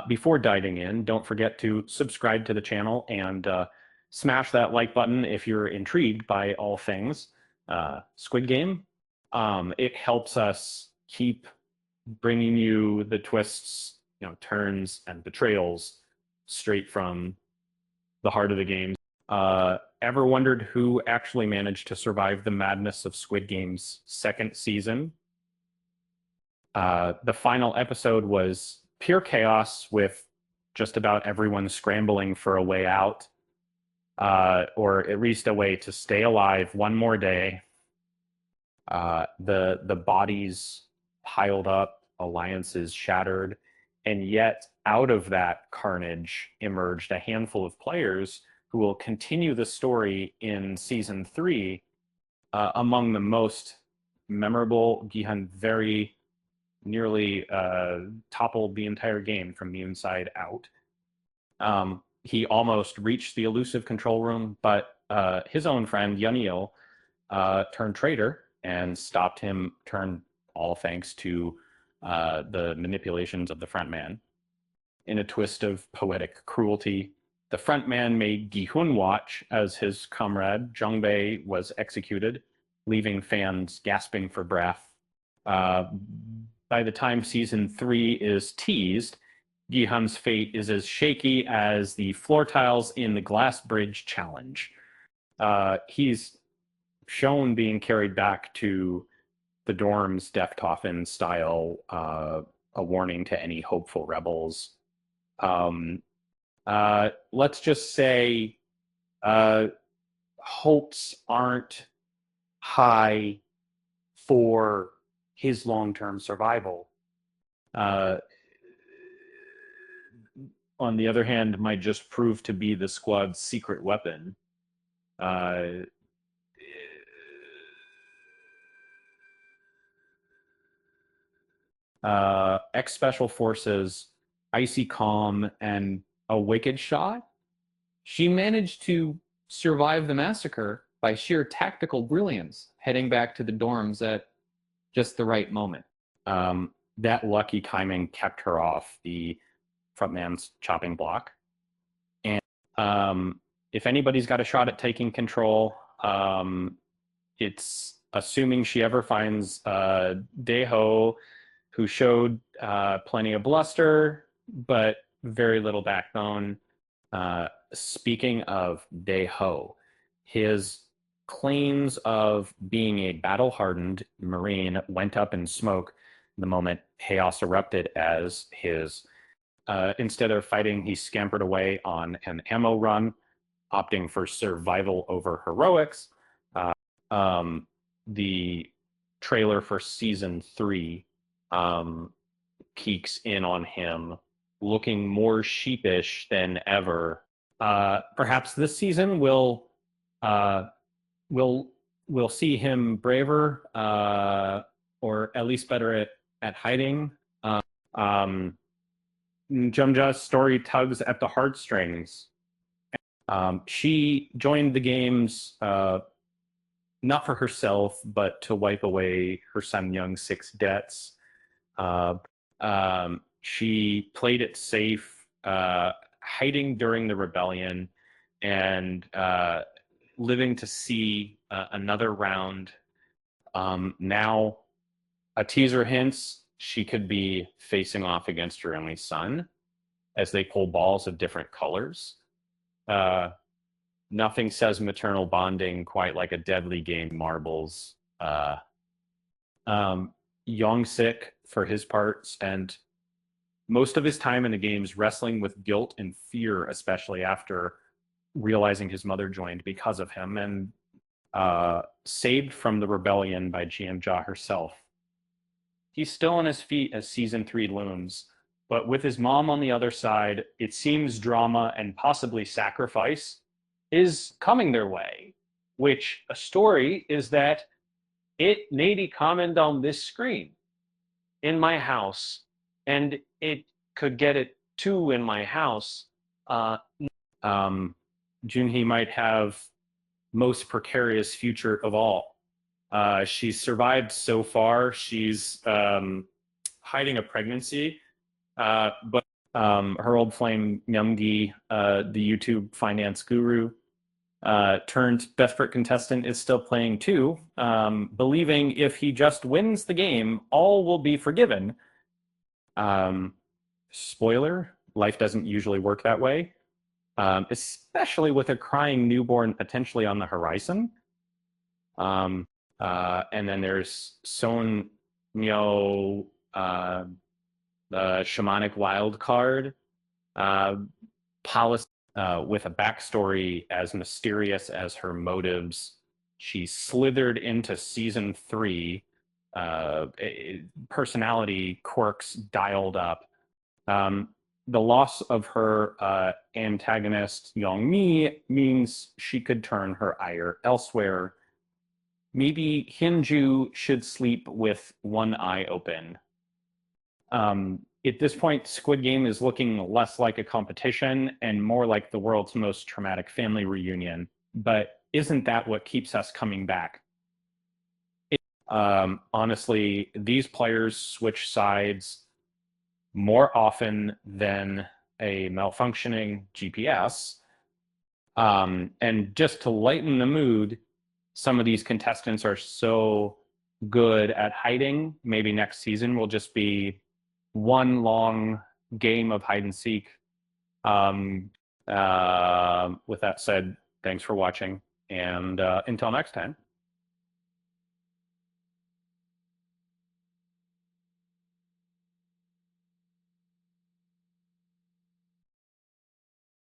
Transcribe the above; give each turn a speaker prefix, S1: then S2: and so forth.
S1: Before diving in, don't forget to subscribe to the channel and smash that like button if you're intrigued by all things Squid Game. It helps us keep bringing you the twists, turns, and betrayals straight from the heart of the game. Ever wondered who actually managed to survive the madness of Squid Game's second season? The final episode was pure chaos with just about everyone scrambling for a way out, or at least a way to stay alive one more day. The bodies piled up, alliances shattered, and yet out of that carnage emerged a handful of players who will continue the story in season 3. Among the most memorable, Gihan very nearly toppled the entire game from the inside out. He almost reached the elusive control room, but his own friend Yunil turned traitor and stopped him, all thanks to the manipulations of the front man. In a twist of poetic cruelty, the front man made Gi-hun watch as his comrade Jung-bae was executed, leaving fans gasping for breath. By the time season 3 is teased, Gi-hun's fate is as shaky as the floor tiles in the Glass Bridge Challenge. He's shown being carried back to the dorms, Deathcoffin style, a warning to any hopeful rebels. Let's just say hopes aren't high for his long-term survival. On the other hand, might just prove to be the squad's secret weapon. Ex-Special Forces, Icy Calm, and a Wicked Shot. She managed to survive the massacre by sheer tactical brilliance, heading back to the dorms at just the right moment. That lucky timing kept her off the frontman's chopping block. And if anybody's got a shot at taking control, it's assuming she ever finds Daeho, who showed plenty of bluster, but very little backbone. Speaking of Daeho, his claims of being a battle-hardened Marine went up in smoke the moment chaos erupted as his, instead of fighting, he scampered away on an ammo run, opting for survival over heroics. The trailer for season 3 peeks in on him looking more sheepish than ever. Perhaps this season we'll see him braver, or at least better at hiding. Jumja's story tugs at the heartstrings. She joined the games not for herself, but to wipe away her son Young's 6 debts. She played it safe, hiding during the rebellion, and living to see another round. Now, a teaser hints she could be facing off against her only son as they pull balls of different colors. Nothing says maternal bonding quite like a deadly game marbles. Young-sik, for his part, spent most of his time in the games wrestling with guilt and fear, especially after realizing his mother joined because of him, and saved from the rebellion by Jiamja herself. He's still on his feet as season 3 looms, but with his mom on the other side, it seems drama and possibly sacrifice is coming their way, which a story is that it maybe comment on this screen in my house, and it could get it too in my house. Junhee might have most precarious future of all. She's survived so far. She's hiding a pregnancy, but Her old flame Myunggi, the YouTube finance guru, turned desperate contestant, is still playing too, believing if he just wins the game, all will be forgiven. Um, Spoiler, life doesn't usually work that way, especially with a crying newborn potentially on the horizon. Um, and then there's Son Myo, the shamanic wild card, uh, policy with a backstory as mysterious as her motives. She slithered into season 3, personality quirks dialed up. Um, the loss of her antagonist, Yongmi, means she could turn her ire elsewhere. Maybe Hinju should sleep with one eye open. At this point, Squid Game is looking less like a competition and more like the world's most traumatic family reunion. But isn't that what keeps us coming back? Honestly, these players switch sides more often than a malfunctioning GPS. And just to lighten the mood, some of these contestants are so good at hiding. Maybe next season will just be one long game of hide and seek. With that said, thanks for watching, and until next time.